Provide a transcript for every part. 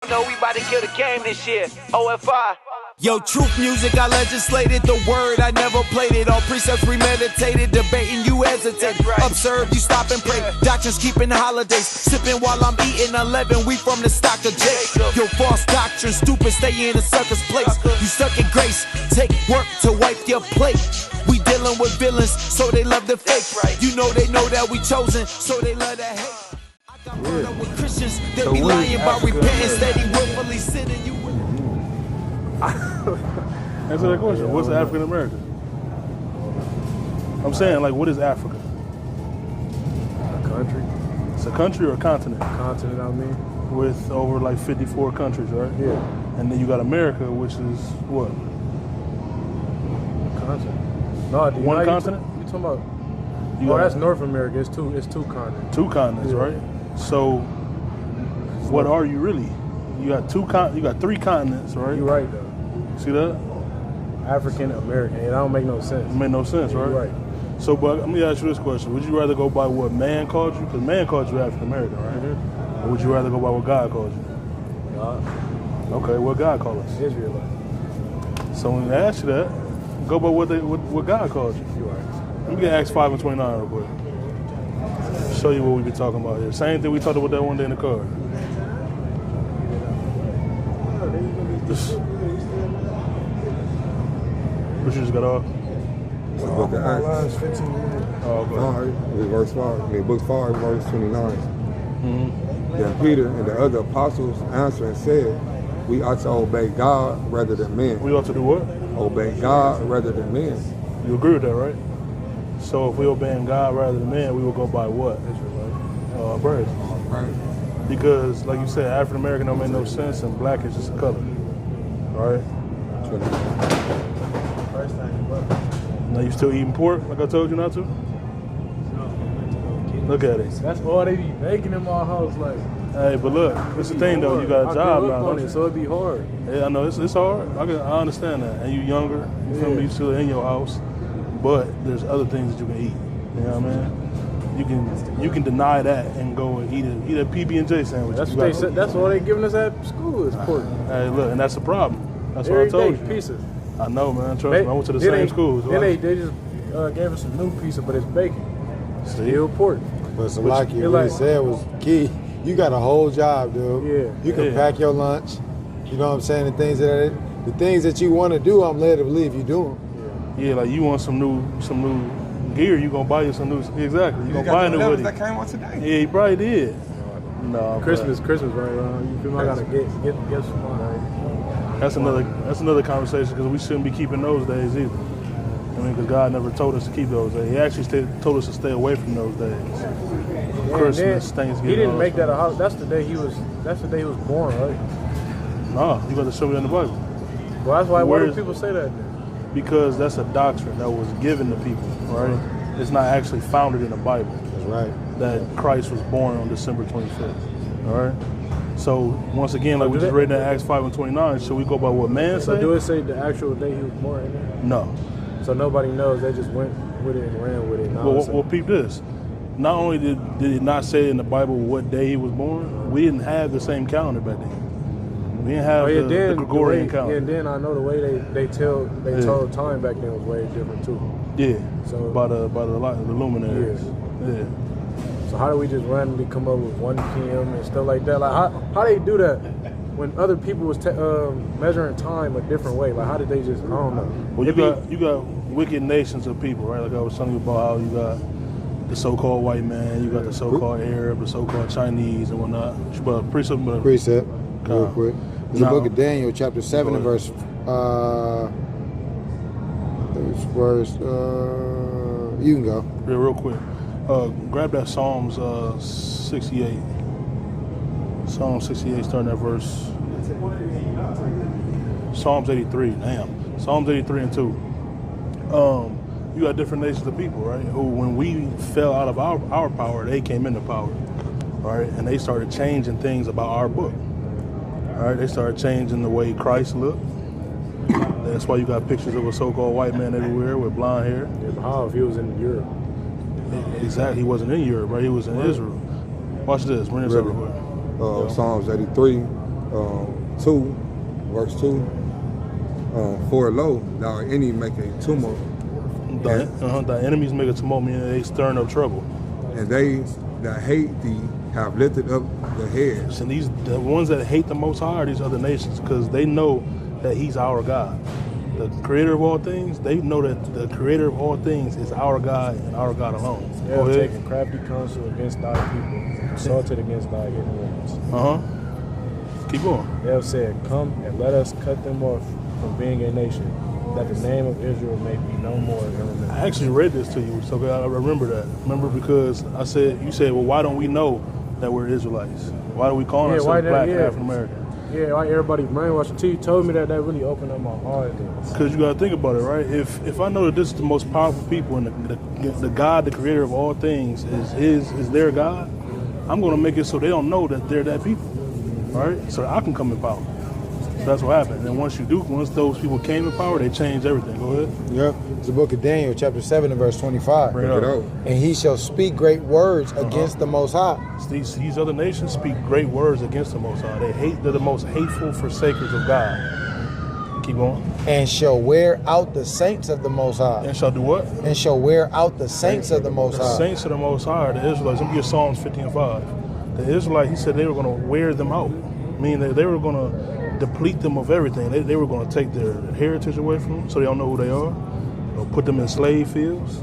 know we about to kill the game this year. O.F.I. Yo, truth music, I legislated the word, I never played it. All precepts premeditated, debating you hesitate. Right. Observe, you stop and pray. Doctrines keeping holidays, sipping while I'm eating 11. We from the stock of Jacob. Yo, false doctrine, stupid, stay in a sucker's place. You stuck in grace, take work to wipe your plate. We dealing with villains, so they love the fake. Right. You know they know that we chosen, so they love to hate. I got burned up with Christians, they be lying about repentance, steady willfully sinning. You Answer that question. What's African American? I'm saying, like, what is Africa? A country. It's a country or a continent? Continent, I mean. With over like 54 countries, right? Yeah. And then you got America, which is what? Continent. No, One continent? You talking about? You That's North America. It's two continents. Two continents, Yeah. right? So, what are you really? You got you got three continents, right? You're right though. See that? African American. It don't make no sense. It made no sense, right? You're right. So, but let me ask you this question: would you rather go by what man called you? Because man called you African American, right? Mm-hmm. Or would you rather go by what God called you? God. Okay, what God called us? Israelite. So when they ask you that, go by what God called you. You're right. Let me get Acts 5 and 29 real quick. Show you what we been talking about here. Same thing we talked about that one day in the car. What you just got off? The book of Acts. 15 minutes. Oh, okay. 5, verse 5. I mean, book 5, verse 29. Mm-hmm. Then Peter and the other apostles answered and said, we ought to obey God rather than men. We ought to do what? Obey God rather than men. You agree with that, right? So if we obeying God rather than man, we will go by what? Praise. Right. Because, like you said, African American don't make no sense, and black is just a color, right? Now you still eating pork, like I told you not to? Look at it. That's all they be making in my house, like. Hey, but look, it's the thing though. You got a job now, on don't it, you? so it'd be hard. Yeah, I know it's hard. I understand that. And you younger, you feel me? You still in your house, but there's other things that you can eat. You know what I mean? You can deny that and go and eat a PB&J sandwich. That's what they said. That's all they giving us at school is pork. Hey, look, and that's the problem. That's Every what I told day, you. pieces. I know, man. Trust me. I went to the same school. So Then they just gave us a new pizza, but it's bacon. Still pork. But Salaki really said was key. You got a whole job, dude. Yeah. You can pack your lunch. You know what I'm saying? The things that you want to do, I'm led to believe you do them. Yeah, like you want some new gear, you gonna buy you some new. Exactly, you gonna buy a new hoodie. That came on today. Yeah, he probably did. No, Christmas right around. You feel me? I gotta get some money. That's another conversation because we shouldn't be keeping those days either. I mean, because God never told us to keep those days. He actually told us to stay away from those days. Christmas, Thanksgiving. He didn't make that a holiday. That's the day he was born, right? No, you got to show me in the Bible. Well, that's why. Why do people say that then? Because that's a doctrine that was given to people, right? It's not actually founded in the Bible. That's right. That Christ was born on December 25th. All right. So once again, like we just read in Acts 5 and 29, should we go by what man So said? do it say the actual day he was born in there? No. So nobody knows. They just went with it and ran with it. Well, peep this. Not only did it not say in the Bible what day he was born, we didn't have the same calendar back then. We didn't have the Gregorian calendar. And then I know the way they told time back then was way different too. Yeah. So by the luminaries. Yeah. So how do we just randomly come up with 1 p.m. and stuff like that? Like how they do that when other people was measuring time a different way? Like how did they just? I don't know. Well, you got wicked nations of people, right? Like I was telling you about how you got the so-called white man, you got the so-called Arab, the so-called Chinese and whatnot. Precept, real quick. It's the book of Daniel, chapter 7 and verse. You can go. Yeah, real quick. Grab that Psalms 68. Psalm 68, starting at verse. Psalms 83. Damn. Psalms 83 and 2. You got different nations of people, right? Who, when we fell out of our power, they came into power, right? And they started changing things about our book, all right? They started changing the way Christ looked. That's why you got pictures of a so-called white man everywhere with blonde hair. Yeah, but how if he was in Europe? Exactly, he wasn't in Europe, right? He was in Israel. Watch this. Bring this over here. Psalms 83, 2, verse 2. For lo, thou enemy make a tumult, The enemies make a tumult, meaning they stirring up trouble. and they that hate thee have lifted up the heads. And the ones that hate the Most High are these other nations, because they know that He's our God. The creator of all things, they know that the creator of all things is our God and our God alone. They have taken crafty counsel against thy people, assaulted against thy hidden ones. Keep going. They have said, come and let us cut them off from being a nation, that the name of Israel may be no more in remembrance. I actually read this to you, so I remember that. Remember, because you said, well, why don't we know that we're Israelites? Why do we call ourselves Black African American? Yeah, why everybody brainwashed until you told me that really opened up my heart. Because you got to think about it, right? If I know that this is the most powerful people and the God, the creator of all things, is their God, I'm going to make it so they don't know that they're that people, right? So I can come in power. So that's what happened. And once those people came in power, they changed everything. Go ahead. Yep. It's the book of Daniel, chapter 7 and verse 25. Bring it up. And he shall speak great words against the Most High. These other nations speak great words against the Most High. They're the most hateful forsakers of God. Keep going. And shall wear out the saints of the Most High. And shall do what? And shall wear out the saints of the Most The High. saints of the Most High are the Israelites. Let me get Psalms 50:5. The Israelites, he said they were going to wear them out. Meaning that they were going to deplete them of everything. They were going to take their heritage away from them so they don't know who they are. Or put them in slave fields,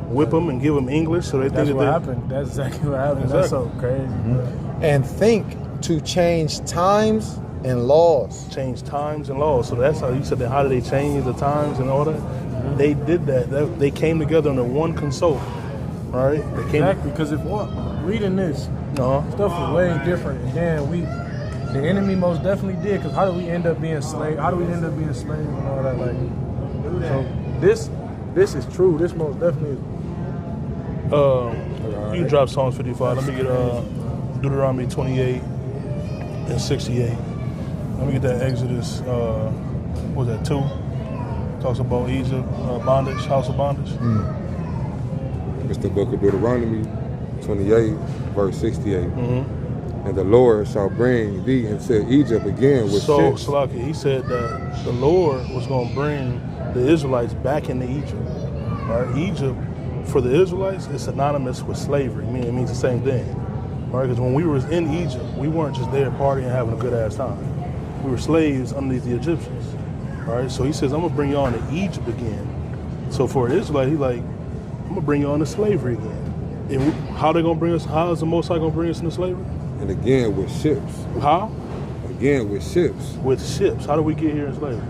whip them and give them English so they think that happened. That's exactly what happened. Exactly. That's so crazy. And think to change times and laws. Change times and laws. So that's how you said that. How did they change the times and all that? They did that. They came together under one consult. Right? Exactly. Because if reading this, stuff was way different. And then the enemy most definitely did. Because how do we end up being slaves? How do we end up being slaves and all that? Like, so this is true. This most definitely is. You drop Psalms 55. Let me get Deuteronomy 28 and 68. Let me get that Exodus. What was that, 2? Talks about Egypt, bondage, house of bondage. It's the book of Deuteronomy 28, verse 68. And the Lord shall bring thee into Egypt again with ships. So, Salaki, he said that the Lord was going to bring the Israelites back into Egypt. Right? Egypt, for the Israelites, is synonymous with slavery. I mean, it means the same thing. Right? Because when we were in Egypt, we weren't just there partying and having a good ass time. We were slaves underneath the Egyptians. Right? So he says, I'm going to bring you on to Egypt again. So for an Israelite, he's like, I'm going to bring you on to slavery again. And how they going to bring us? How is the Most High going to bring us into slavery? And again with ships. How? Again with ships. With ships. How do we get here in slavery?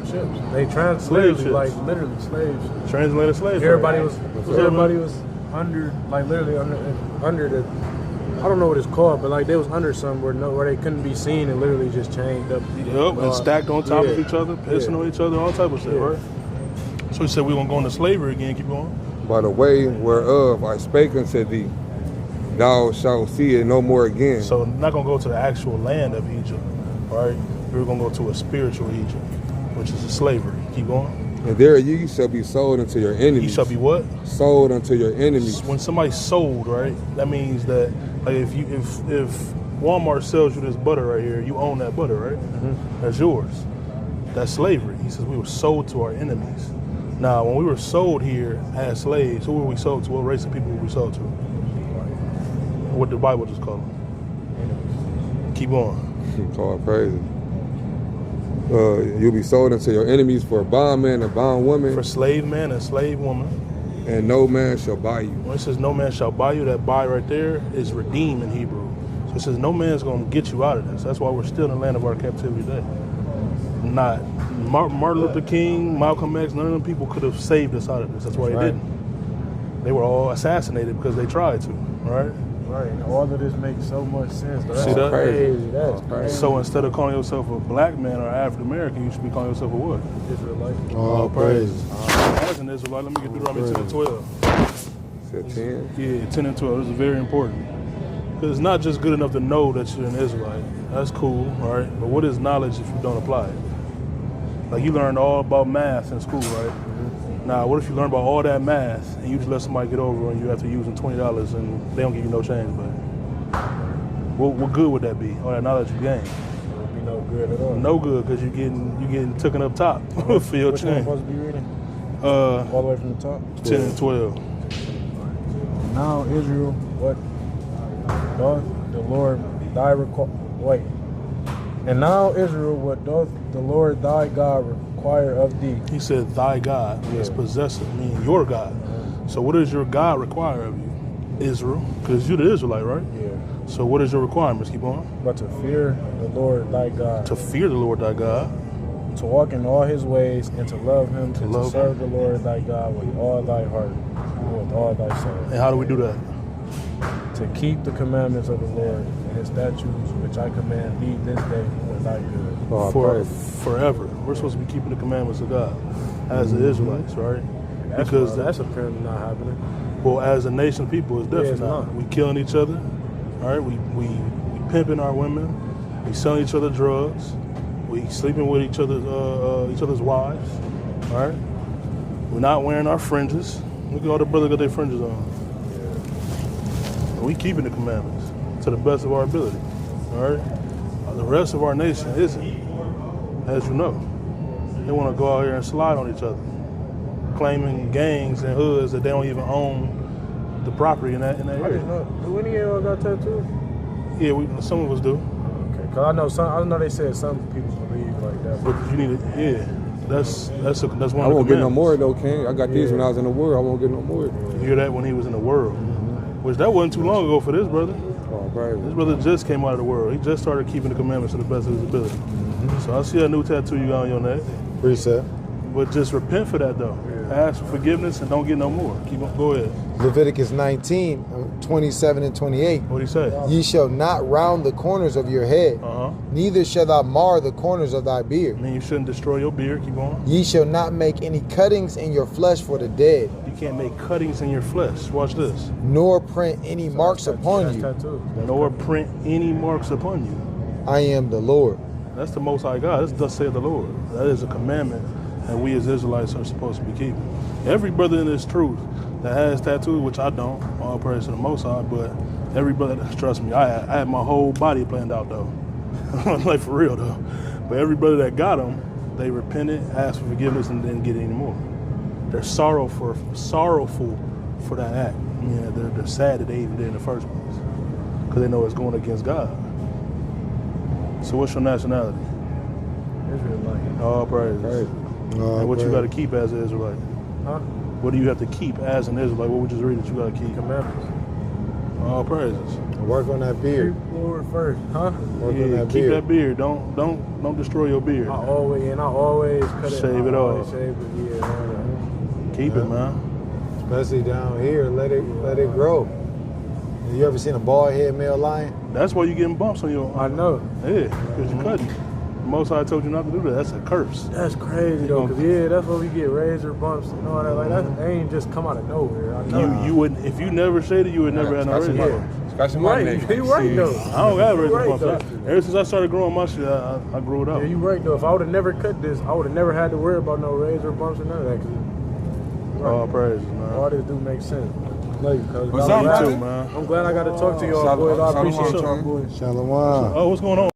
Ships. They translated like literally slaves. Translated slaves. Everybody was under, like literally under the. I don't know what it's called, but like they was under somewhere where they couldn't be seen and literally just chained up. Yep, and stacked on top of each other, pissing on each other, all type of shit, right? So he said we won't go into slavery again. Keep going. By the way whereof I spake unto thee, thou shalt see it no more again. So not going to go to the actual land of Egypt, right? We're going to go to a spiritual Egypt, which is a slavery. Keep going. And there ye shall be sold unto your enemies. You shall be what? Sold unto your enemies. When somebody's sold, right, that means that like if Walmart sells you this butter right here, you own that butter, right? That's yours. That's slavery. He says we were sold to our enemies. Now, when we were sold here as slaves, who were we sold to? What race of people were we sold to? What the Bible just called them. Keep going. All praise. You'll be sold unto your enemies for a bondman and bondwoman. For slave man and slave woman. And no man shall buy you. When it says no man shall buy you, that buy right there is redeem in Hebrew. So it says no man's going to get you out of this. That's why we're still in the land of our captivity today. Not Martin Luther King, Malcolm X, none of them people could have saved us out of this. That's why they didn't. They were all assassinated because they tried to, right? Right. All of this makes so much sense. That's See that? crazy. That's crazy. So instead of calling yourself a black man or African American, you should be calling yourself a what? Israelite. All praises. As an Israelite, let me get Deuteronomy 10 and 12. Said 10? Yeah, 10 and 12. This is very important. Because it's not just good enough to know that you're an Israelite. That's cool, all right? But what is knowledge if you don't apply it? Like you learned all about math in school, right? Now, what if you learn about all that math and you just let somebody get over and you have to use them $20 and they don't give you no change back? What good would that be? All that knowledge you gained? good at all. No good, because you getting taken up top for your Which one chain. supposed to be reading? Uh, All the way from the top? 10 and 12. Now Israel, what doth the Lord thy wait. And now Israel, what doth the Lord thy God require of thee? He said, thy God is possessive, meaning your God. So what does your God require of you? Israel, because you're the Israelite, right? Yeah. So what is your requirements? Keep on. But to fear the Lord thy God, To fear the Lord thy God, to walk in all his ways, and to love him, and love to serve the Lord thy God with all thy heart, and with all thy soul. and how do we do that? To keep the commandments of the Lord and his statutes, which I command thee this day for thy good. Oh, For praise. forever. We're supposed to be keeping the commandments of God as the Israelites, right? That's Because why that's apparently not happening. well, as a nation of people, it's definitely it's not. not. We killing each other, all right? We pimping our women. We selling each other drugs. We sleeping with each other's wives, all right? We're not wearing our fringes. Look at all the brothers got their fringes on. And we keeping the commandments to the best of our ability, all right? The rest of our nation isn't, as you know. They want to go out here and slide on each other, claiming gangs and hoods that they don't even own the property in that I didn't area. know. Do any of y'all got tattoos? Yeah, some of us do, Okay, cause I know they said some people believe like that. but you need to, yeah. That's one I of the won't get no commandments. more though, King. I got these when I was in the world. I won't get no more. You hear that when he was in the world, which that wasn't too long ago for this brother. Oh, praise. This brother just came out of the world. He just started keeping the commandments to the best of his ability. So I see a new tattoo you got on your neck, Precept. but just repent for that though. Ask for forgiveness and don't get no more. Keep on, go ahead. Leviticus 19, 27 and 28. What do you say? Ye shall not round the corners of your head, neither shall thou mar the corners of thy I beard. mean, you shouldn't destroy your beard. Keep on. Ye shall not make any cuttings in your flesh for the dead, You can't make cuttings in your flesh. Watch this. nor print any marks upon you. Tattoos. Nor print any marks upon you. I am the Lord. That's the Most High God. That's thus saith the Lord. That is a commandment that we as Israelites are supposed to be keeping. Every brother in this truth that has tattoos, which I don't, all praise to the Most High, but every brother, trust me, I had my whole body planned out though. Like for real though. But every brother that got them, they repented, asked for forgiveness, and didn't get any more. They're sorrowful for that act. I mean, they're sad that they even did in the first place, because they know it's going against God. So what's your nationality? Israelite. All praises. And what you got to keep as an Israelite? Huh? What do you have to keep as an Israelite? What we just read that you got to keep? Commandments. All praises. Work on that beard. Keep Lord first, huh? Work on Yeah, that keep beard. that beard. Don't destroy your beard. I always cut it. Shave it off. Shave it, yeah. All that. Keep it, man. Especially down here, let it grow. You ever seen a bald head male lion? That's why you getting bumps on your. I know. Yeah, because you cutting. The Most High told you not to do that. That's a curse. That's crazy though, cause that's where we get razor bumps and all that. Like that ain't just come out of nowhere. I know. You wouldn't if you never shaved it, you would never have no razor bumps. Scratching You my right, neck. you right though. I don't got razor right, bumps. though. Ever since I started growing my shit, I grew it out. Yeah, you right though. If I would have never cut this, I would have never had to worry about no razor bumps or none of that. 'Cause All praises, all man. this do make sense. Love you, cuz. What's You up, too, man? man. I'm glad I got to talk to y'all, boys. I appreciate y'all, boys. Shalom. Oh, what's going on?